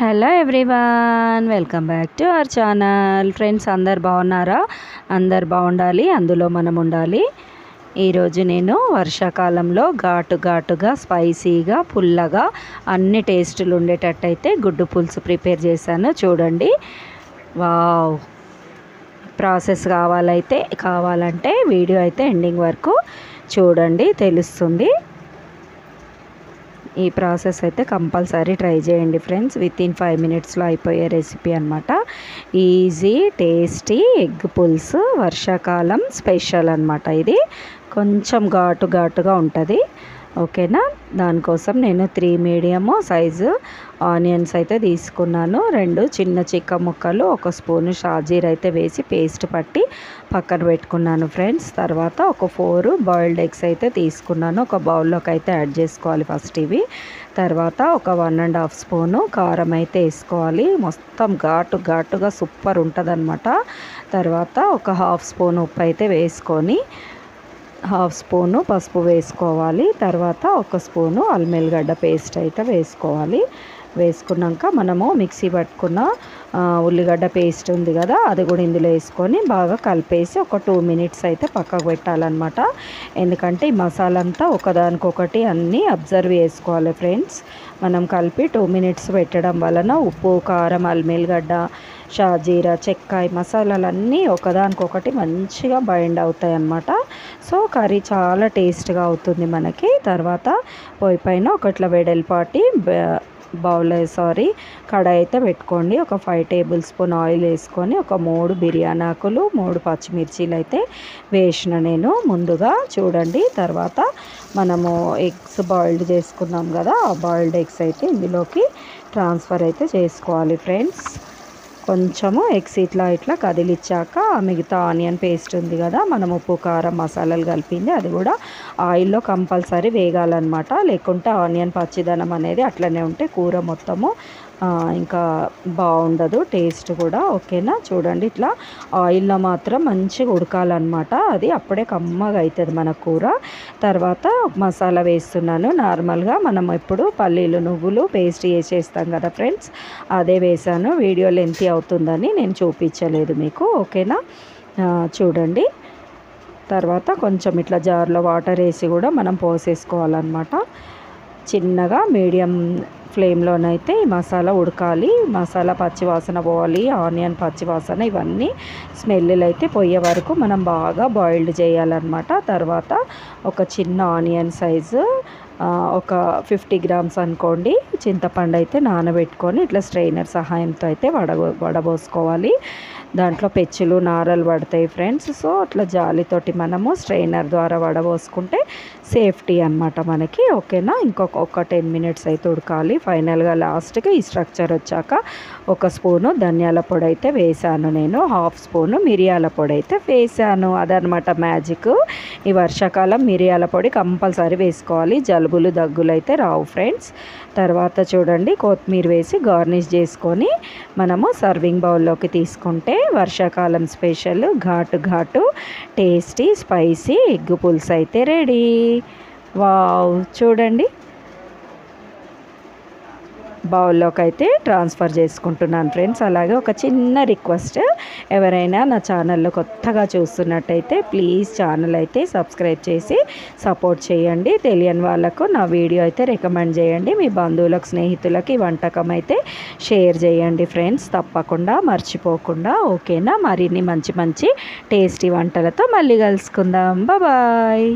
Hello everyone, welcome back to our channel. Friends, అందరు బాగున్నారా? అందరు బాగుండాలి, అందులో మనం ఉండాలి. ఈరోజు నేను వర్షాకాలంలో ఘాటుగా స్పైసీగా పుల్లగా అన్ని టేస్టులు ఉండేటట్టయితే గుడ్డు పులుసు ప్రిపేర్ చేశాను. చూడండి, వావ్! ప్రాసెస్ కావాలంటే వీడియో అయితే ఎండింగ్ వరకు చూడండి, తెలుస్తుంది. ఈ ప్రాసెస్ అయితే కంపల్సరీ ట్రై చేయండి ఫ్రెండ్స్. వితిన్ 5 మినిట్స్లో అయిపోయే రెసిపీ అనమాట. ఈజీ టేస్టీ ఎగ్ పులుసు, వర్షాకాలం స్పెషల్ అనమాట. ఇది కొంచెం ఘాటుగా ఉంటుంది, ఓకేనా? దానికోసం నేను 3 మీడియము సైజు ఆనియన్స్ అయితే తీసుకున్నాను. 2 చిన్న చిక్క ముక్కలు, 1 స్పూను షాజీర్ అయితే వేసి పేస్ట్ పట్టి పక్కన పెట్టుకున్నాను ఫ్రెండ్స్. తర్వాత ఒక 4 బాయిల్డ్ ఎగ్స్ అయితే తీసుకున్నాను. ఒక బౌల్లోకి అయితే యాడ్ చేసుకోవాలి ఫస్ట్ ఇవి. తర్వాత ఒక 1.5 స్పూను కారం అయితే వేసుకోవాలి. మొత్తం ఘాటుగా సూపర్ ఉంటుంది అనమాట. తర్వాత ఒక 1/2 స్పూన్ ఉప్పు అయితే వేసుకొని 1/2 స్పూను పసుపు వేసుకోవాలి. తర్వాత 1 స్పూను అల్లం ఎల్లిగడ్డ పేస్ట్ అయితే వేసుకోవాలి. వేసుకున్నాక మనము మిక్సీ పట్టుకున్న ఉల్లిగడ్డ పేస్ట్ ఉంది కదా, అది కూడా ఇందులో వేసుకొని బాగా కలిపేసి ఒక 2 మినిట్స్ అయితే పక్కకు పెట్టాలన్నమాట. ఎందుకంటే ఈ మసాలా అంతా ఒకదానికొకటి అన్నీ అబ్జర్వ్ చేసుకోవాలి ఫ్రెండ్స్. మనం కలిపి 2 మినిట్స్ పెట్టడం వలన ఉప్పు, కారం, అల్లం ఎల్లిగడ్డ, షాజీరా, చెక్క, ఈ మసాలాలన్నీ ఒకదానికొకటి మంచిగా బైండ్ అవుతాయి అన్నమాట. సో కర్రీ చాలా టేస్ట్గా అవుతుంది మనకి. తర్వాత పొయ్యి పైన ఒకట్ల వెడల్పాటి కడాయి అయితే పెట్టుకోండి. ఒక 5 టేబుల్ స్పూన్ ఆయిల్ వేసుకొని ఒక 3 బిర్యానీ ఆకులు, 3 పచ్చిమిర్చీలు అయితే వేసిన నేను ముందుగా. చూడండి, తర్వాత మనము ఎగ్స్ బాయిల్డ్ చేసుకున్నాం కదా, ఆ బాయిల్డ్ ఎగ్స్ అయితే ఇందులోకి ట్రాన్స్ఫర్ అయితే చేసుకోవాలి ఫ్రెండ్స్. కొంచెము ఎగ్స్ ఇట్లా కదిలిచ్చాక మిగతా ఆనియన్ పేస్ట్ ఉంది కదా, మనం ఉప్పు కారం మసాలాలు కలిపింది, అది కూడా ఆయిల్లో కంపల్సరీ వేగాలన్నమాట. లేకుంటే ఆనియన్ పచ్చిదనం అనేది అట్లనే ఉంటే కూర మొత్తము ఇంకా బాగుండదు, టేస్ట్ కూడా, ఓకేనా? చూడండి, ఇట్లా ఆయిల్లో మాత్రం మంచిగా ఉడకాలన్నమాట. అది అప్పుడే కమ్మగా అవుతుంది మన కూర. తర్వాత మసాలా వేస్తున్నాను. నార్మల్గా మనం ఎప్పుడు పల్లీలు నువ్వులు పేస్ట్ వేసేస్తాం కదా ఫ్రెండ్స్, అదే వేసాను. వీడియో లెంతీ అవుతుందని నేను చూపించలేదు మీకు, ఓకేనా? చూడండి, తర్వాత కొంచెం ఇట్లా జార్లో వాటర్ వేసి కూడా మనం పోసేసుకోవాలన్నమాట. చిన్నగా మీడియం ఫ్లేమ్లోనైతే ఈ మసాలా ఉడకాలి. మసాలా పచ్చివాసన పోవాలి, ఆనియన్ పచ్చివాసన, ఇవన్నీ స్మెల్లు అయితే పోయే వరకు మనం బాగా బాయిల్డ్ చేయాలన్నమాట. తర్వాత ఒక చిన్న ఆనియన్ సైజు ఒక 50 గ్రామ్స్ అనుకోండి చింతపండు అయితే నానబెట్టుకొని ఇట్లా స్ట్రైనర్ సహాయంతో అయితే వడబోసుకోవాలి. దాంట్లో పెచ్చులు నారలు పడతాయి ఫ్రెండ్స్. సో అట్లా జాలితోటి మనము స్ట్రైనర్ ద్వారా వడబోసుకుంటే సేఫ్టీ అనమాట మనకి, ఓకేనా? ఇంకొక 10 మినిట్స్ అయితే ఉడకాలి. ఫైనల్గా లాస్ట్గా ఈ స్ట్రక్చర్ వచ్చాక 1 స్పూను ధనియాల పొడి అయితే వేసాను నేను, 1/2 స్పూను మిరియాల పొడి అయితే వేసాను. అదనమాట మ్యాజిక్. ఈ వర్షాకాలం మిరియాల పొడి కంపల్సరీ వేసుకోవాలి, జలుబులు దగ్గులు అయితే రావు ఫ్రెండ్స్. తర్వాత చూడండి, కొత్తిమీర వేసి గార్నిష్ చేసుకొని మనము సర్వింగ్ బౌల్లోకి తీసుకుంటే వర్షాకాలం స్పెషల్ ఘాటు టేస్టీ స్పైసీ ఎగ్ పులుసు అయితే రెడీ. వావ్! చూడండి, బౌల్లోకి అయితే ట్రాన్స్ఫర్ చేసుకుంటున్నాను ఫ్రెండ్స్. అలాగే ఒక చిన్న రిక్వెస్ట్, ఎవరైనా నా ఛానల్లో కొత్తగా చూస్తున్నట్టయితే ప్లీజ్ ఛానల్ అయితే సబ్స్క్రైబ్ చేసి సపోర్ట్ చేయండి. తెలియని వాళ్ళకు నా వీడియో అయితే రికమెండ్ చేయండి. మీ బంధువులకు, స్నేహితులకి ఈ వంటకం అయితే షేర్ చేయండి ఫ్రెండ్స్, తప్పకుండా మర్చిపోకుండా, ఓకేనా? మరిన్ని మంచి టేస్టీ వంటలతో మళ్ళీ కలుసుకుందాం. బాయ్.